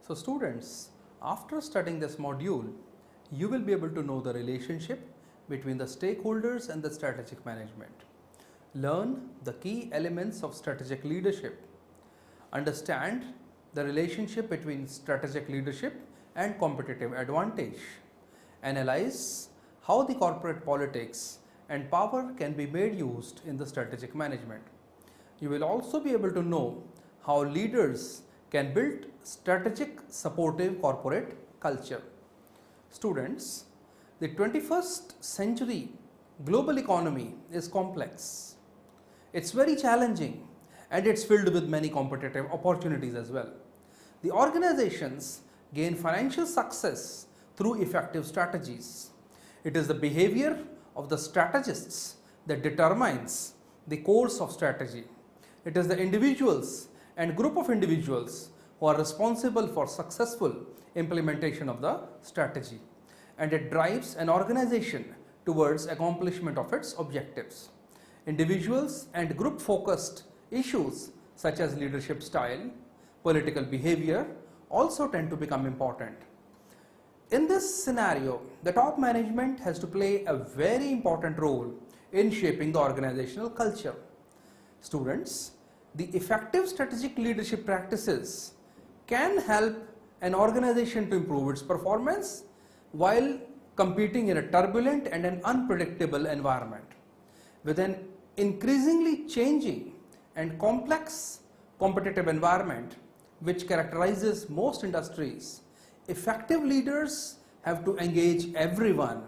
So students, after studying this module, you will be able to know the relationship between the stakeholders and the strategic management. Learn the key elements of strategic leadership. Understand the relationship between strategic leadership and competitive advantage. Analyze how the corporate politics and power can be made used in the strategic management. You will also be able to know how leaders can build strategic supportive corporate culture. Students, the 21st century global economy is complex. It's very challenging and it's filled with many competitive opportunities as well. The organizations gain financial success through effective strategies. It is the behavior of the strategists that determines the course of strategy. It is the individuals and group of individuals who are responsible for successful implementation of the strategy, and it drives an organization towards accomplishment of its objectives. Individuals and group focused issues such as leadership style, political behavior also tend to become important. In this scenario, the top management has to play a very important role in shaping the organizational culture. Students, the effective strategic leadership practices can help an organization to improve its performance while competing in a turbulent and an unpredictable environment. With an increasingly changing and complex competitive environment which characterizes most industries, effective leaders have to engage everyone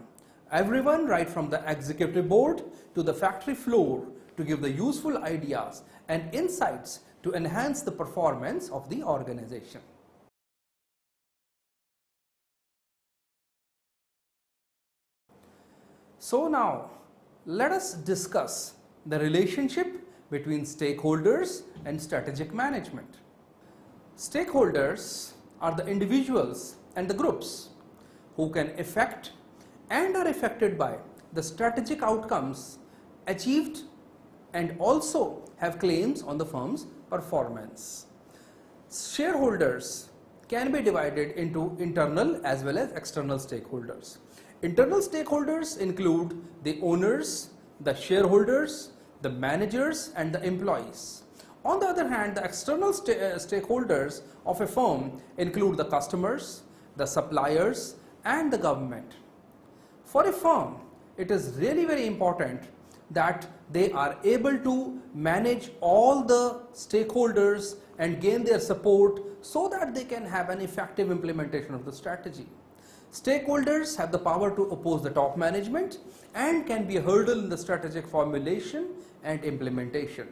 right from the executive board to the factory floor, to give the useful ideas and insights to enhance the performance of the organization. So now let us discuss the relationship between stakeholders and strategic management. Stakeholders are the individuals and the groups who can affect and are affected by the strategic outcomes achieved and also have claims on the firm's performance. Shareholders can be divided into internal as well as external stakeholders. Internal stakeholders include the owners, the shareholders, the managers and the employees. On the other hand, the external stakeholders of a firm include the customers, the suppliers and the government. For a firm, it is really very important that they are able to manage all the stakeholders and gain their support so that they can have an effective implementation of the strategy. Stakeholders have the power to oppose the top management and can be a hurdle in the strategic formulation and implementation.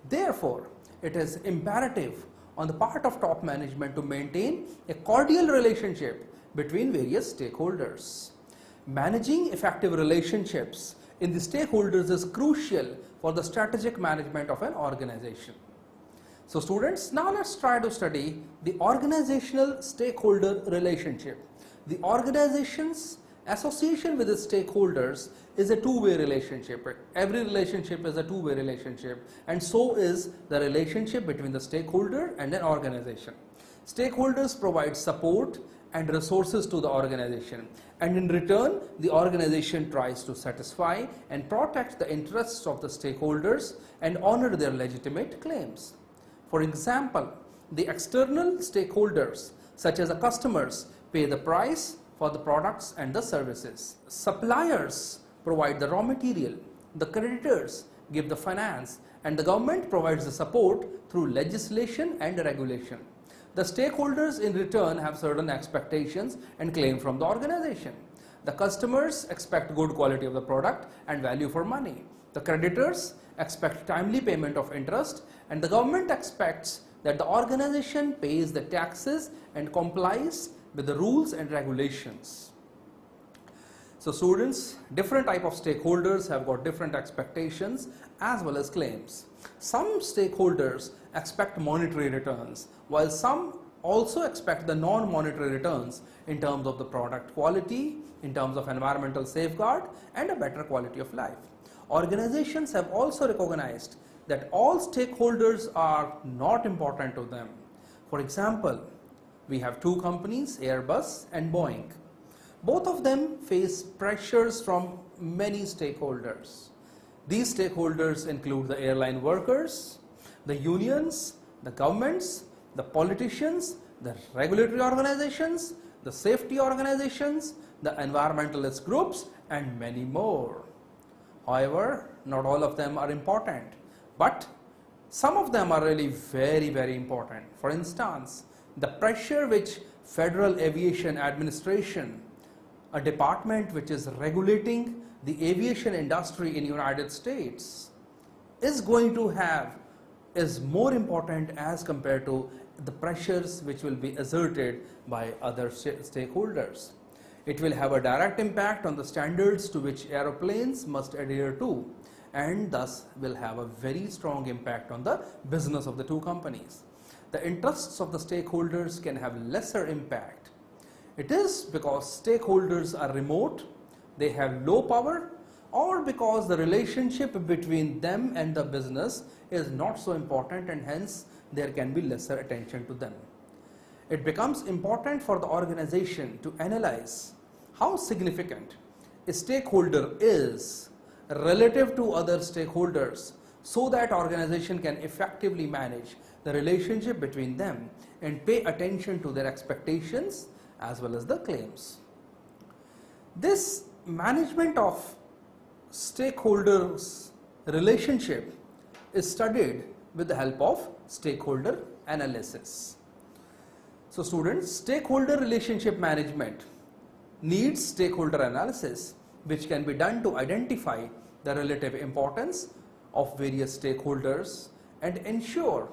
Therefore, it is imperative on the part of top management to maintain a cordial relationship between various stakeholders. Managing effective relationships in the stakeholders is crucial for the strategic management of an organization. So students, now let's try to study the organizational stakeholder relationship. The organization's association with its stakeholders is a two-way relationship. Every relationship is a two-way relationship, and so is the relationship between the stakeholder and an organization. Stakeholders provide support and resources to the organization, and in return the organization tries to satisfy and protect the interests of the stakeholders and honor their legitimate claims. For example, the external stakeholders such as the customers pay the price for the products and the services. Suppliers provide the raw material, the creditors give the finance, and the government provides the support through legislation and regulation. The stakeholders in return have certain expectations and claim from the organization. The customers expect good quality of the product and value for money. The creditors expect timely payment of interest, and the government expects that the organization pays the taxes and complies with the rules and regulations. So students, different type of stakeholders have got different expectations as well as claims. Some stakeholders expect monetary returns, while some also expect the non-monetary returns in terms of the product quality, in terms of environmental safeguard and a better quality of life. Organizations have also recognized that all stakeholders are not important to them. For example, We have two companies, Airbus and Boeing. Both of them face pressures from many stakeholders. These stakeholders include the airline workers, the unions, the governments, the politicians, the regulatory organizations, the safety organizations, the environmentalist groups, and many more. However, not all of them are important, but some of them are really very, very important. For instance, the pressure which Federal Aviation Administration, a department which is regulating the aviation industry in United States, is going to have is more important as compared to the pressures which will be exerted by other stakeholders. It will have a direct impact on the standards to which aeroplanes must adhere to, and thus will have a very strong impact on the business of the two companies. The interests of the stakeholders can have lesser impact. It is because stakeholders are remote, they have low power, or because the relationship between them and the business is not so important, and hence there can be lesser attention to them. It becomes important for the organization to analyze how significant a stakeholder is relative to other stakeholders, so that organization can effectively manage the relationship between them and pay attention to their expectations as well as the claims. This management of stakeholders relationship is studied with the help of stakeholder analysis. So students, stakeholder relationship management needs stakeholder analysis, which can be done to identify the relative importance of various stakeholders and ensure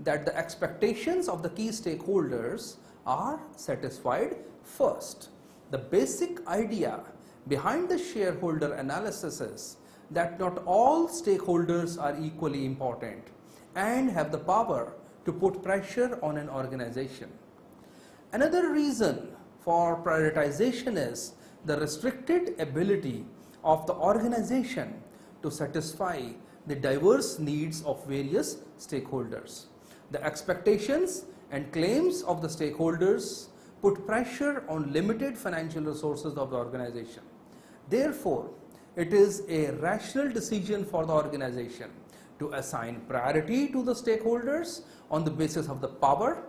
that the expectations of the key stakeholders are satisfied first. The basic idea behind the shareholder analysis is that not all stakeholders are equally important and have the power to put pressure on an organization. Another reason for prioritization is the restricted ability of the organization to satisfy the diverse needs of various stakeholders. The expectations and claims of the stakeholders put pressure on limited financial resources of the organization. Therefore, it is a rational decision for the organization to assign priority to the stakeholders on the basis of the power,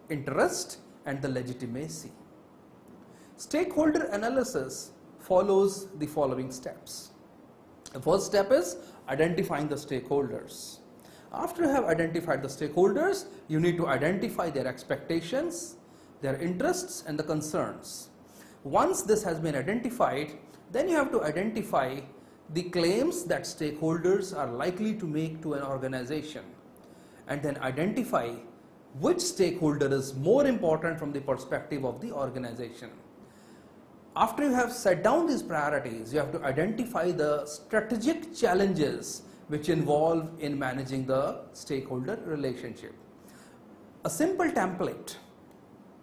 interest, and the legitimacy. Stakeholder analysis follows the following steps. The first step is identifying the stakeholders. After you have identified the stakeholders, you need to identify their expectations, their interests, and the concerns. Once this has been identified, then you have to identify the claims that stakeholders are likely to make to an organization, and then identify which stakeholder is more important from the perspective of the organization. After you have set down these priorities, you have to identify the strategic challenges which involve in managing the stakeholder relationship. A simple template,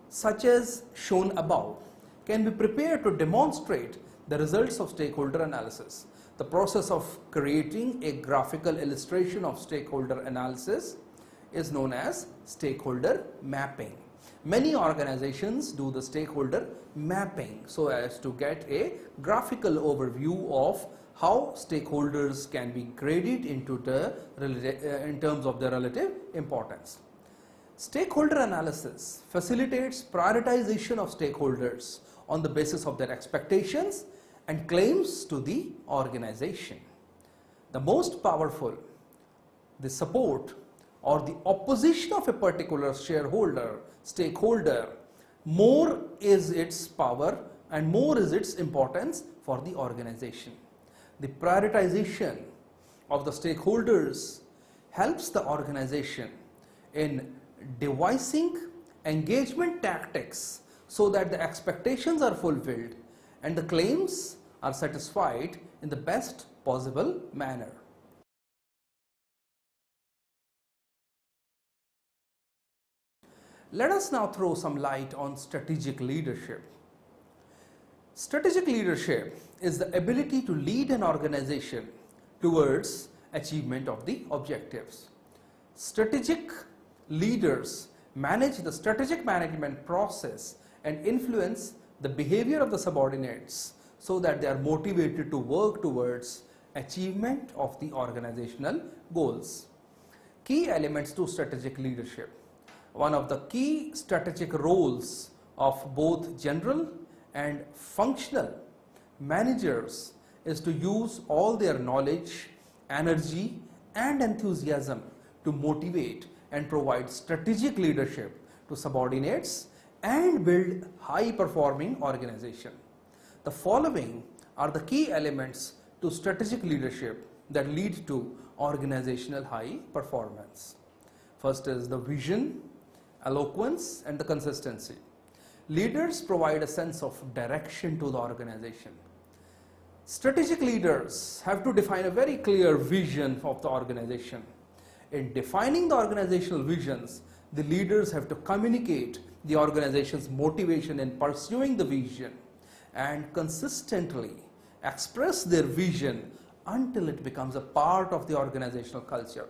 such as shown above, can be prepared to demonstrate the results of stakeholder analysis. The process of creating a graphical illustration of stakeholder analysis is known as stakeholder mapping. Many organizations do the stakeholder mapping so as to get a graphical overview of how stakeholders can be graded into in terms of their relative importance. Stakeholder analysis facilitates prioritization of stakeholders on the basis of their expectations and claims to the organization. The most powerful, the support or the opposition of a particular stakeholder, more is its power and more is its importance for the organization. The prioritization of the stakeholders helps the organization in devising engagement tactics so that the expectations are fulfilled and the claims are satisfied in the best possible manner. Let us now throw some light on strategic leadership. Strategic leadership is the ability to lead an organization towards achievement of the objectives. Strategic leaders manage the strategic management process and influence the behavior of the subordinates so that they are motivated to work towards achievement of the organizational goals. Key elements to strategic leadership. One of the key strategic roles of both general and functional managers is to use all their knowledge, energy and enthusiasm to motivate and provide strategic leadership to subordinates and build high performing organization. The following are the key elements to strategic leadership that lead to organizational high performance. First is the vision, eloquence and the consistency. Leaders provide a sense of direction to the organization. Strategic leaders have to define a very clear vision of the organization. In defining the organizational visions, the leaders have to communicate the organization's motivation in pursuing the vision and consistently express their vision until it becomes a part of the organizational culture.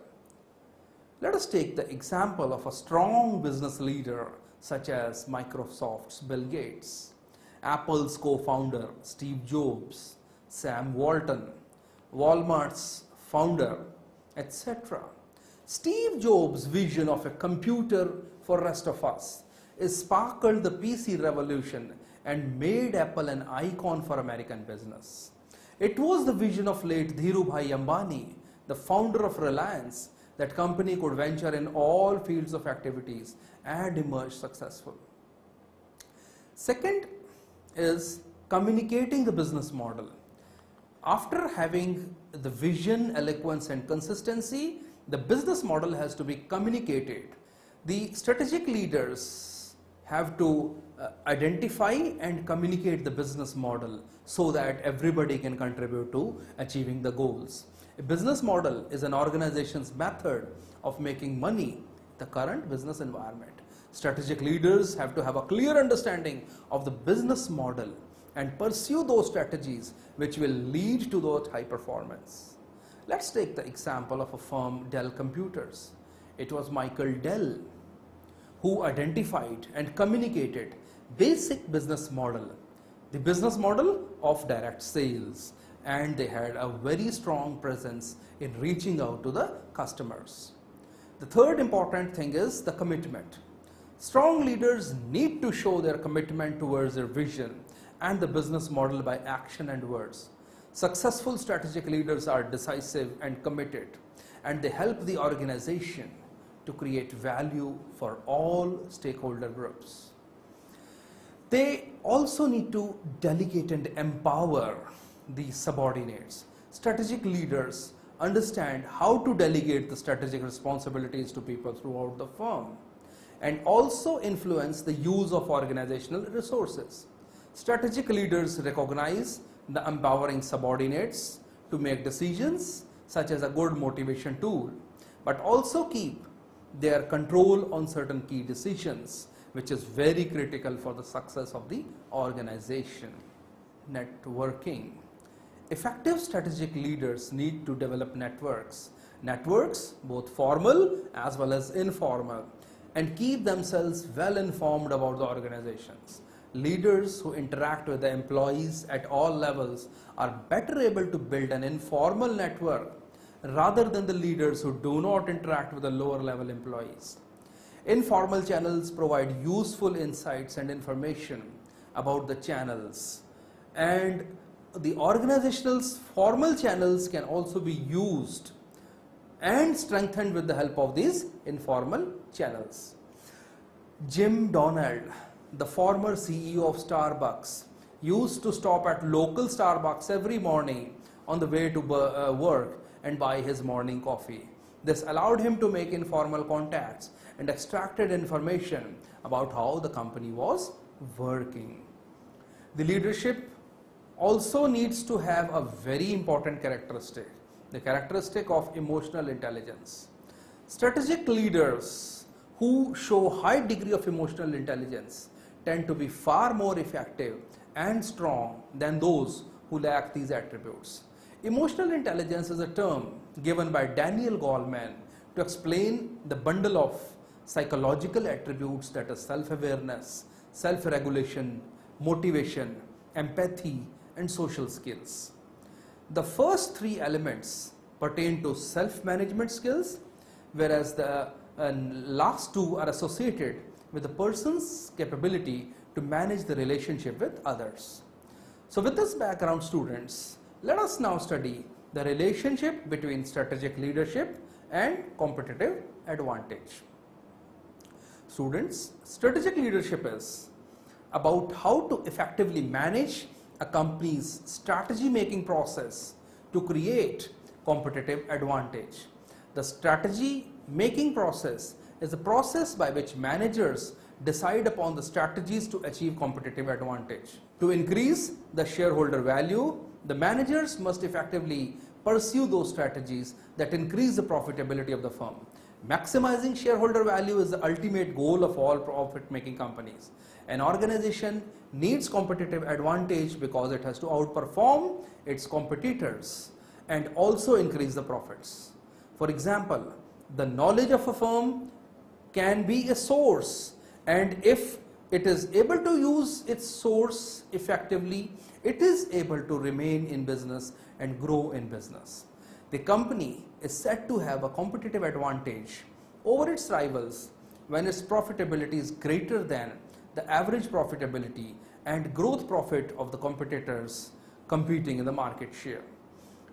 Let us take the example of a strong business leader such as Microsoft's Bill Gates, Apple's co-founder Steve Jobs, Sam Walton, Walmart's founder, etc. Steve Jobs' vision of a computer for rest of us sparkled the PC revolution and made Apple an icon for American business. It was the vision of late Dhirubhai Ambani, the founder of Reliance, that company could venture in all fields of activities and emerge successful. Second is communicating the business model. After having the vision, eloquence and consistency, the business model has to be communicated. The strategic leaders have to identify and communicate the business model so that everybody can contribute to achieving the goals. A business model is an organization's method of making money in the current business environment. Strategic leaders have to have a clear understanding of the business model and pursue those strategies which will lead to those high performance. Let's take the example of a firm, Dell Computers. It was Michael Dell who identified and communicated basic business model, the business model of direct sales, and they had a very strong presence in reaching out to the customers. The third important thing is the commitment. Strong leaders need to show their commitment towards their vision and the business model by action and words. Successful strategic leaders are decisive and committed, and they help the organization to create value for all stakeholder groups. They also need to delegate and empower the subordinates. Strategic leaders understand how to delegate the strategic responsibilities to people throughout the firm and also influence the use of organizational resources. Strategic leaders recognize the empowering subordinates to make decisions, such as a good motivation tool, but also keep their control on certain key decisions, which is very critical for the success of the organization. Networking. Effective strategic leaders need to develop networks, both formal as well as informal, and keep themselves well informed about the organizations. Leaders who interact with the employees at all levels are better able to build an informal network rather than the leaders who do not interact with the lower level employees. Informal channels provide useful insights and information about the channels, and the organizational's formal channels can also be used and strengthened with the help of these informal channels. Jim Donald, the former CEO of Starbucks, used to stop at local Starbucks every morning on the way to work and buy his morning coffee. This allowed him to make informal contacts and extracted information about how the company was working. The leadership also needs to have a very important characteristic, the characteristic of emotional intelligence. Strategic leaders who show high degree of emotional intelligence tend to be far more effective and strong than those who lack these attributes. Emotional intelligence is a term given by Daniel Goleman to explain the bundle of psychological attributes, that is self-awareness, self-regulation, motivation, empathy, and social skills. The first three elements pertain to self-management skills, whereas the last two are associated with the person's capability to manage the relationship with others. So with this background, students, let us now study the relationship between strategic leadership and competitive advantage. Students, strategic leadership is about how to effectively manage a company's strategy making process to create competitive advantage. The strategy making process is the process by which managers decide upon the strategies to achieve competitive advantage. To increase the shareholder value, the managers must effectively pursue those strategies that increase the profitability of the firm. Maximizing shareholder value is the ultimate goal of all profit-making companies. An organization needs competitive advantage because it has to outperform its competitors and also increase the profits. For example, the knowledge of a firm can be a source, and if it is able to use its source effectively, it is able to remain in business and grow in business. The company is said to have a competitive advantage over its rivals when its profitability is greater than the average profitability and growth profit of the competitors competing in the market share.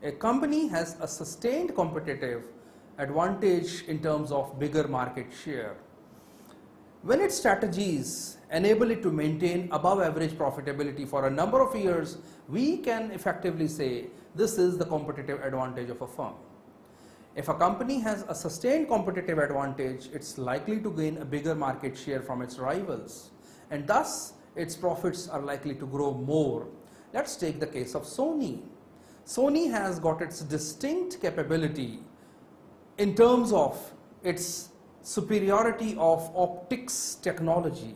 A company has a sustained competitive advantage in terms of bigger market share when its strategies enable it to maintain above average profitability for a number of years. We can effectively say this is the competitive advantage of a firm. If a company has a sustained competitive advantage, it's likely to gain a bigger market share from its rivals, and thus its profits are likely to grow more. Let's take the case of Sony. Sony has got its distinct capability in terms of its superiority of optics technology,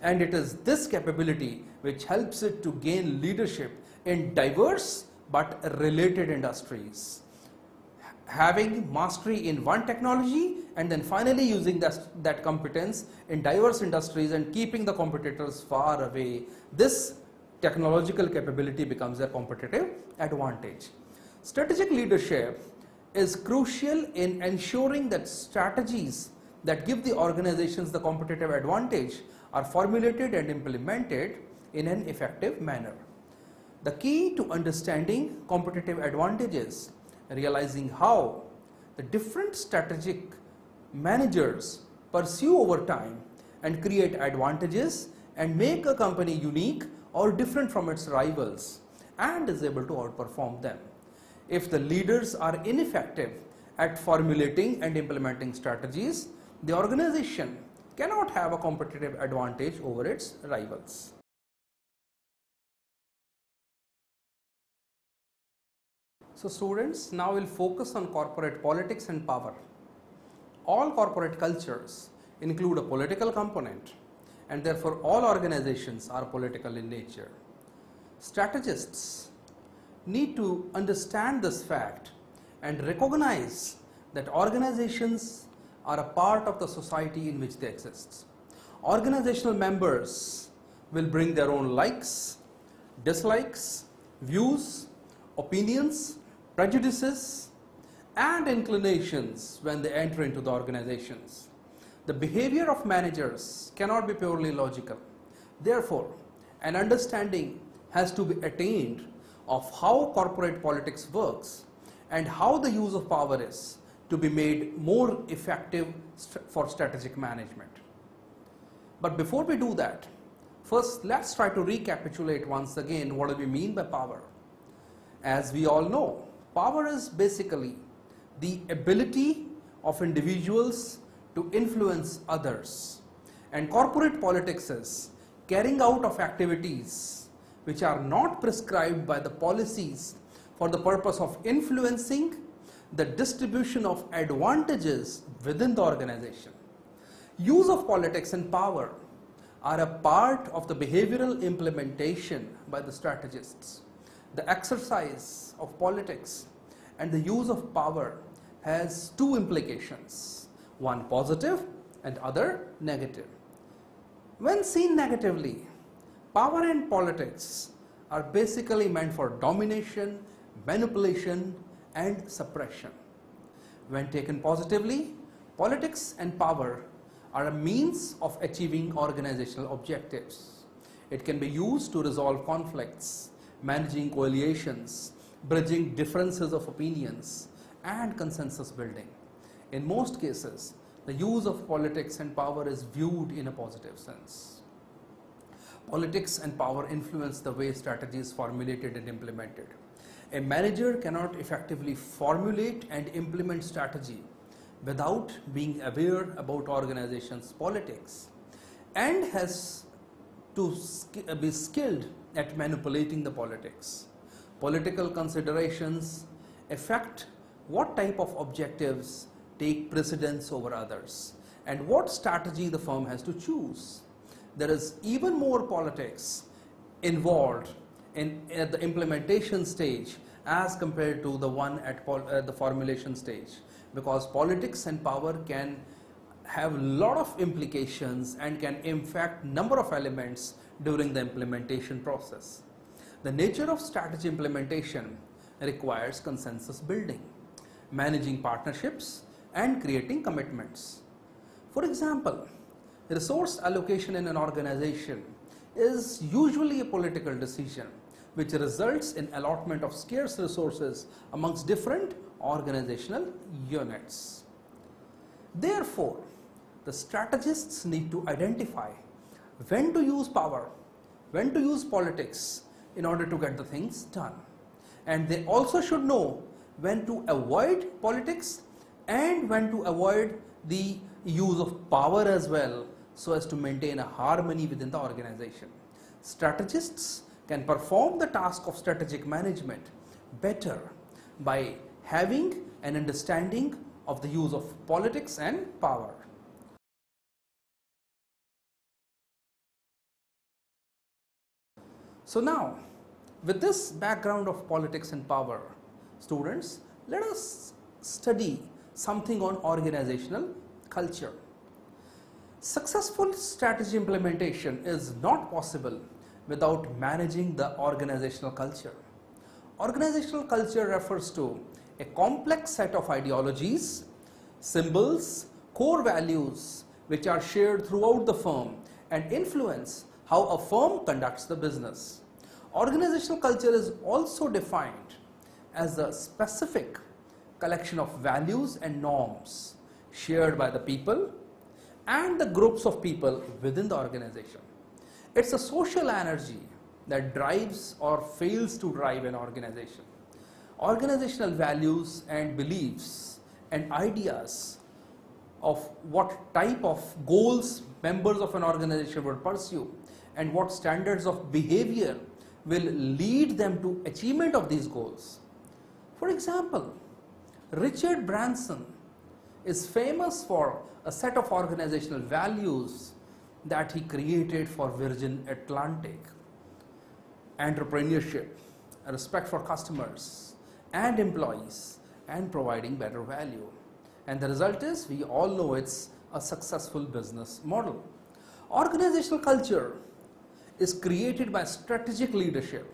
and it is this capability which helps it to gain leadership in diverse but related industries. Having mastery in one technology and then finally using that competence in diverse industries and keeping the competitors far away, this technological capability becomes a competitive advantage. Strategic leadership is crucial in ensuring that strategies that give the organizations the competitive advantage are formulated and implemented in an effective manner. The key to understanding competitive advantages, realizing how the different strategic managers pursue over time and create advantages and make a company unique or different from its rivals and is able to outperform them. If the leaders are ineffective at formulating and implementing strategies, the organization cannot have a competitive advantage over its rivals. So students, now we'll focus on corporate politics and power. All corporate cultures include a political component, and therefore all organizations are political in nature. Strategists need to understand this fact and recognize that organizations are a part of the society in which they exist. Organizational members will bring their own likes, dislikes, views, opinions, prejudices, and inclinations when they enter into the organizations. The behavior of managers cannot be purely logical. Therefore, an understanding has to be attained of how corporate politics works and how the use of power is to be made more effective for strategic management. But before we do that, first let's try to recapitulate once again what do we mean by power. As we all know, power is basically the ability of individuals to influence others, and corporate politics is carrying out of activities which are not prescribed by the policies for the purpose of influencing the distribution of advantages within the organization. Use of politics and power are a part of the behavioral implementation by the strategists. The exercise of politics and the use of power has two implications, one positive and other negative. When seen negatively, power and politics are basically meant for domination, manipulation, and suppression. When taken positively, politics and power are a means of achieving organizational objectives. It can be used to resolve conflicts, managing coalitions, bridging differences of opinions, and consensus building. In most cases, the use of politics and power is viewed in a positive sense. Politics and power influence the way strategy is formulated and implemented. A manager cannot effectively formulate and implement strategy without being aware about organization's politics, and has to be skilled at manipulating the politics. Political considerations affect what type of objectives take precedence over others and what strategy the firm has to choose. There is even more politics involved at the implementation stage as compared to the one at the formulation stage, because politics and power can have a lot of implications and can impact number of elements during the implementation process. The nature of strategy implementation requires consensus building, managing partnerships, and creating commitments. For example, resource allocation in an organization is usually a political decision which results in allotment of scarce resources amongst different organizational units. Therefore, the strategists need to identify when to use power, when to use politics in order to get the things done. And they also should know when to avoid politics and when to avoid the use of power as well, so as to maintain a harmony within the organization. Strategists can perform the task of strategic management better by having an understanding of the use of politics and power. So now, with this background of politics and power, students, let us study something on organizational culture. Successful strategy implementation is not possible without managing the organizational culture. Organizational culture refers to a complex set of ideologies, symbols, core values which are shared throughout the firm and influence how a firm conducts the business. Organizational culture is also defined as a specific collection of values and norms shared by the people and the groups of people within the organization. It's a social energy that drives or fails to drive an organization. Organizational values and beliefs and ideas of what type of goals members of an organization would pursue and what standards of behavior will lead them to achievement of these goals. For example, Richard Branson is famous for a set of organizational values that he created for Virgin Atlantic: entrepreneurship, respect for customers and employees, and providing better value. And the result is, we all know it's a successful business model. Organizational culture is created by strategic leadership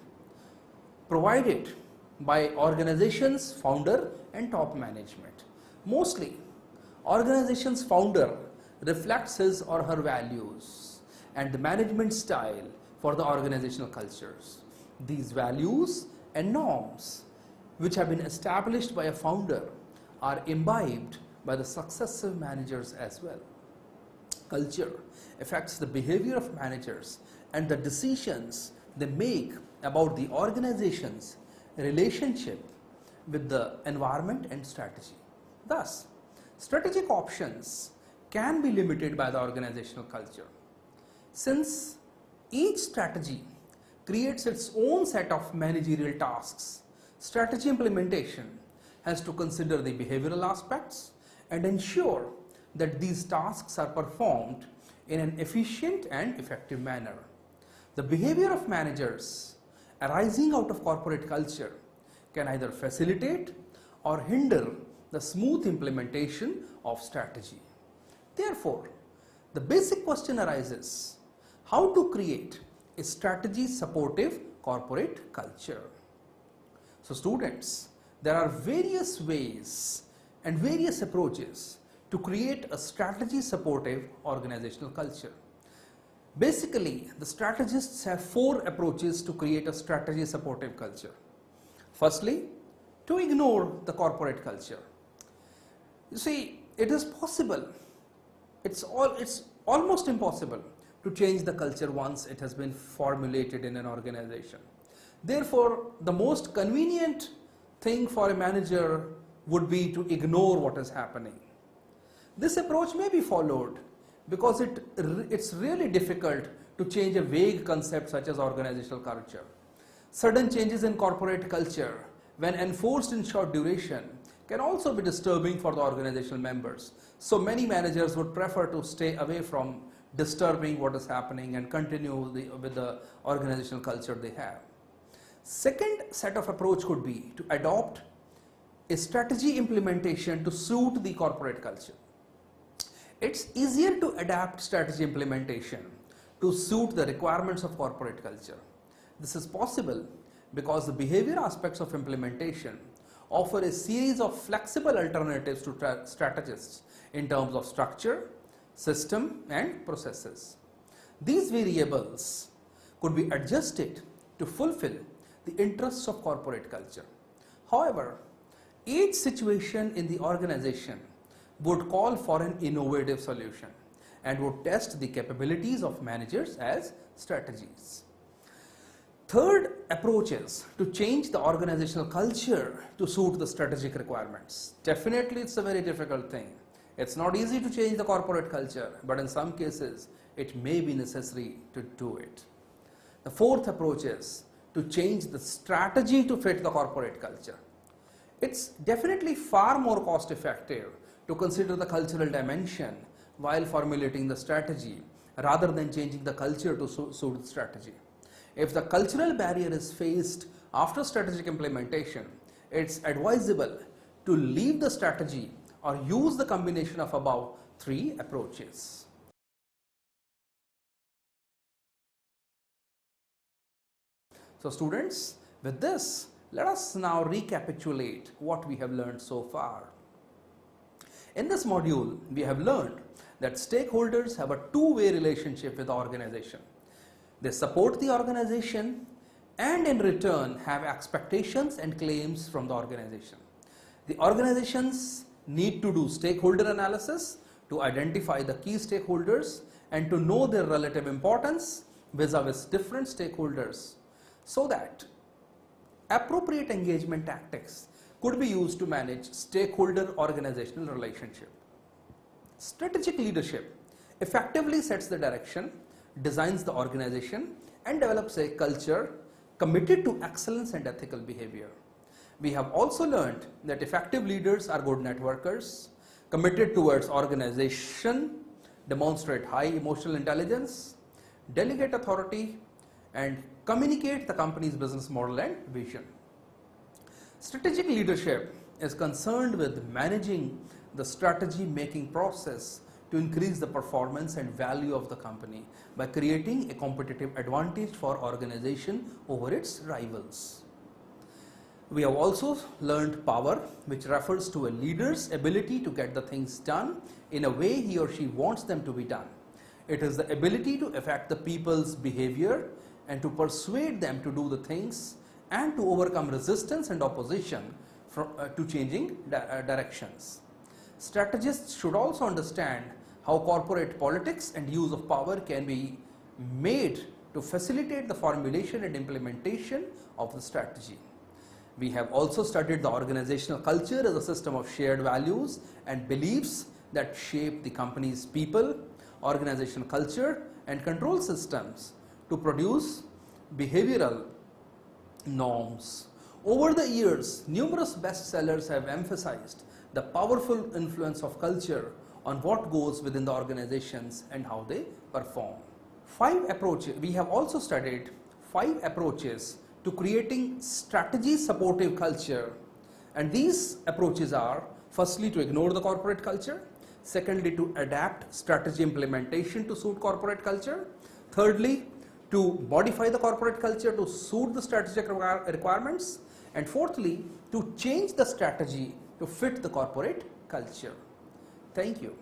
provided by organization's founder and top management. Mostly, organization's founder reflects his or her values and the management style for the organizational cultures. These values and norms, which have been established by a founder, are imbibed by the successive managers as well. Culture affects the behavior of managers and the decisions they make about the organization's relationship with the environment and strategy. Thus, strategic options can be limited by the organizational culture. Since each strategy creates its own set of managerial tasks, strategy implementation has to consider the behavioral aspects and ensure that these tasks are performed in an efficient and effective manner. The behavior of managers arising out of corporate culture can either facilitate or hinder the smooth implementation of strategy. Therefore, The basic question arises, how to create a strategy supportive corporate culture? So students, there are various ways and various approaches to create a strategy supportive organizational culture. Basically, the strategists have 4 approaches to create a strategy supportive culture. Firstly, to ignore the corporate culture. You see, it is possible, it's almost impossible to change the culture once it has been formulated in an organization. Therefore, the most convenient thing for a manager would be to ignore what is happening. This approach may be followed because it's really difficult to change a vague concept such as organizational culture. Sudden changes in corporate culture, when enforced in short duration, can also be disturbing for the organizational members. So many managers would prefer to stay away from disturbing what is happening and continue with the organizational culture they have. Second set of approach could be to adopt a strategy implementation to suit the corporate culture. It's easier to adapt strategy implementation to suit the requirements of corporate culture. This is possible because the behavior aspects of implementation offer a series of flexible alternatives to strategists in terms of structure, system, and processes. These variables could be adjusted to fulfill the interests of corporate culture. However, each situation in the organization would call for an innovative solution and would test the capabilities of managers as strategies. Third approach is to change the organizational culture to suit the strategic requirements. Definitely it's a very difficult thing. It's not easy to change the corporate culture, but in some cases it may be necessary to do it. The fourth approach is to change the strategy to fit the corporate culture. It's definitely far more cost effective to consider the cultural dimension while formulating the strategy rather than changing the culture to suit the strategy. If the cultural barrier is faced after strategic implementation, it's advisable to leave the strategy or use the combination of above 3 approaches. So students, with this, let us now recapitulate what we have learned so far. In this module, we have learned that stakeholders have a two-way relationship with the organization. They support the organization and in return have expectations and claims from the organization. The organizations need to do stakeholder analysis to identify the key stakeholders and to know their relative importance vis-a-vis different stakeholders so that appropriate engagement tactics could be used to manage stakeholder organizational relationship. Strategic leadership effectively sets the direction, designs the organization, and develops a culture committed to excellence and ethical behavior. We have also learned that effective leaders are good networkers, committed towards organization, demonstrate high emotional intelligence, delegate authority, and communicate the company's business model and vision. Strategic leadership is concerned with managing the strategy making process to increase the performance and value of the company by creating a competitive advantage for organization over its rivals. We have also learned power, which refers to a leader's ability to get the things done in a way he or she wants them to be done. It is the ability to affect the people's behavior and to persuade them to do the things and to overcome resistance and opposition to changing directions. Strategists should also understand how corporate politics and use of power can be made to facilitate the formulation and implementation of the strategy. We have also studied the organizational culture as a system of shared values and beliefs that shape the company's people, organizational culture, and control systems to produce behavioral norms. Over the years, numerous bestsellers have emphasized the powerful influence of culture on what goes within the organizations and how they perform. We have also studied 5 approaches to creating strategy supportive culture, and these approaches are: firstly, to ignore the corporate culture; Secondly, to adapt strategy implementation to suit corporate culture. Thirdly, to modify the corporate culture to suit the strategic requirements. And fourthly, to change the strategy to fit the corporate culture. Thank you.